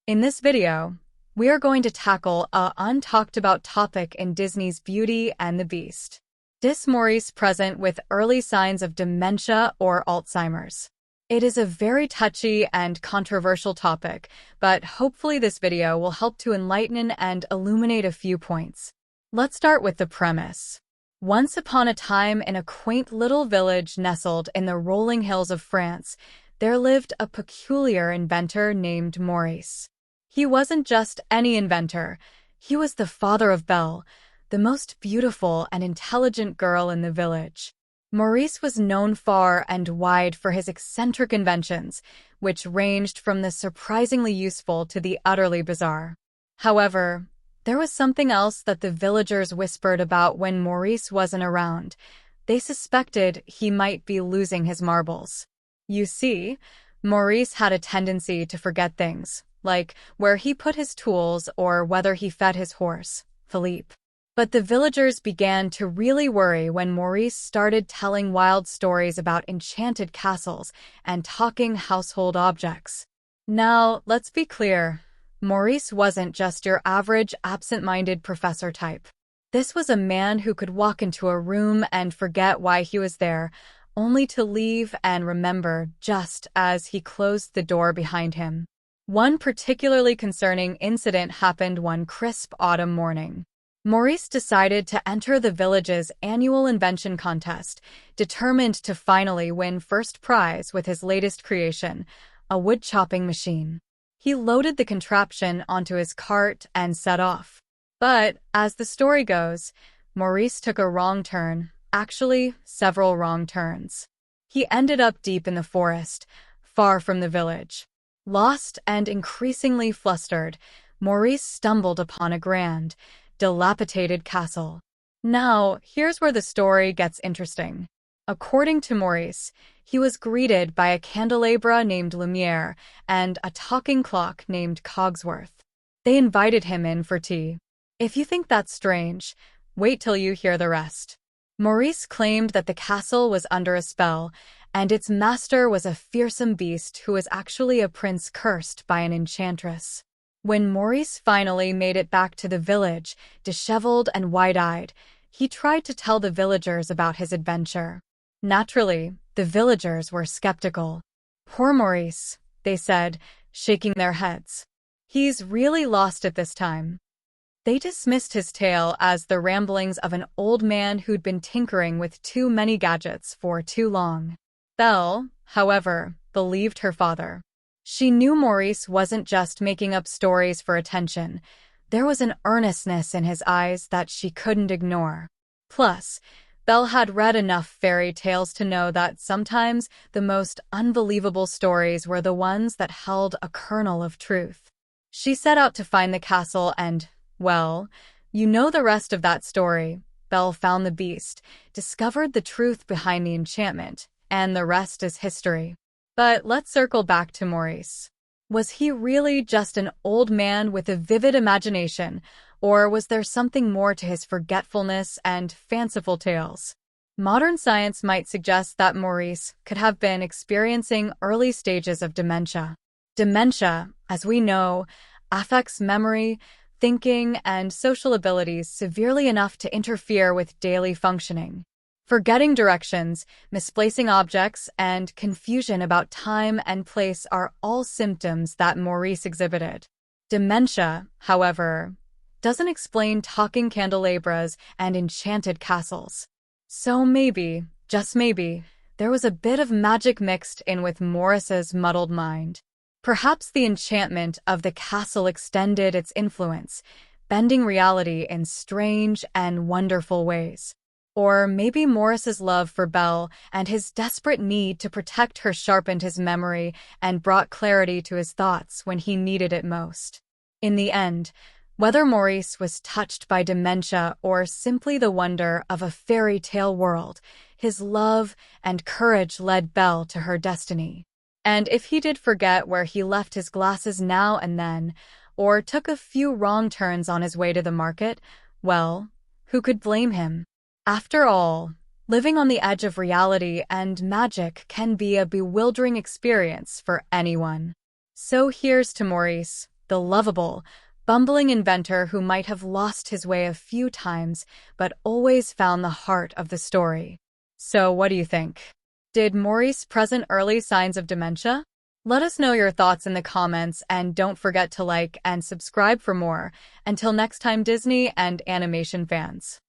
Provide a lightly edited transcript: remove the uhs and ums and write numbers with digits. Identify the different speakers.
Speaker 1: In this video, we are going to tackle a untalked about topic in Disney's Beauty and the Beast. Maurice present with early signs of dementia or Alzheimer's. It is a very touchy and controversial topic, but hopefully this video will help to enlighten and illuminate a few points. Let's start with the premise. Once upon a time in a quaint little village nestled in the rolling hills of France, there lived a peculiar inventor named Maurice. He wasn't just any inventor. He was the father of Belle, the most beautiful and intelligent girl in the village. Maurice was known far and wide for his eccentric inventions, which ranged from the surprisingly useful to the utterly bizarre. However, there was something else that the villagers whispered about when Maurice wasn't around. They suspected he might be losing his marbles. You see, Maurice had a tendency to forget things, like where he put his tools or whether he fed his horse, Philippe. But the villagers began to really worry when Maurice started telling wild stories about enchanted castles and talking household objects. Now, let's be clear. Maurice wasn't just your average absent-minded professor type. This was a man who could walk into a room and forget why he was there, only to leave and remember just as he closed the door behind him. One particularly concerning incident happened one crisp autumn morning. Maurice decided to enter the village's annual invention contest, determined to finally win first prize with his latest creation, a wood-chopping machine. He loaded the contraption onto his cart and set off. But, as the story goes, Maurice took a wrong turn, actually, several wrong turns. He ended up deep in the forest, far from the village. Lost and increasingly flustered, Maurice stumbled upon a grand, dilapidated castle. Now, here's where the story gets interesting. According to Maurice, he was greeted by a candelabra named Lumiere and a talking clock named Cogsworth. They invited him in for tea. If you think that's strange, wait till you hear the rest. Maurice claimed that the castle was under a spell, and its master was a fearsome beast who was actually a prince cursed by an enchantress. When Maurice finally made it back to the village, disheveled and wide-eyed, he tried to tell the villagers about his adventure. Naturally, the villagers were skeptical. "Poor Maurice," they said, shaking their heads. "He's really lost it this time." They dismissed his tale as the ramblings of an old man who'd been tinkering with too many gadgets for too long. Belle, however, believed her father. She knew Maurice wasn't just making up stories for attention. There was an earnestness in his eyes that she couldn't ignore. Plus, Belle had read enough fairy tales to know that sometimes the most unbelievable stories were the ones that held a kernel of truth. She set out to find the castle and, well, you know the rest of that story. Belle found the beast, discovered the truth behind the enchantment, and the rest is history. But let's circle back to Maurice. Was he really just an old man with a vivid imagination, or was there something more to his forgetfulness and fanciful tales? Modern science might suggest that Maurice could have been experiencing early stages of dementia. Dementia, as we know, affects memory, thinking, and social abilities severely enough to interfere with daily functioning. Forgetting directions, misplacing objects, and confusion about time and place are all symptoms that Maurice exhibited. Dementia, however, doesn't explain talking candelabras and enchanted castles. So maybe, just maybe, there was a bit of magic mixed in with Maurice's muddled mind. Perhaps the enchantment of the castle extended its influence, bending reality in strange and wonderful ways. Or maybe Maurice's love for Belle and his desperate need to protect her sharpened his memory and brought clarity to his thoughts when he needed it most. In the end, whether Maurice was touched by dementia or simply the wonder of a fairy tale world, his love and courage led Belle to her destiny. And if he did forget where he left his glasses now and then, or took a few wrong turns on his way to the market, well, who could blame him? After all, living on the edge of reality and magic can be a bewildering experience for anyone. So here's to Maurice, the lovable, bumbling inventor who might have lost his way a few times but always found the heart of the story. So, what do you think? Did Maurice present early signs of dementia? Let us know your thoughts in the comments, and don't forget to like and subscribe for more. Until next time, Disney and animation fans.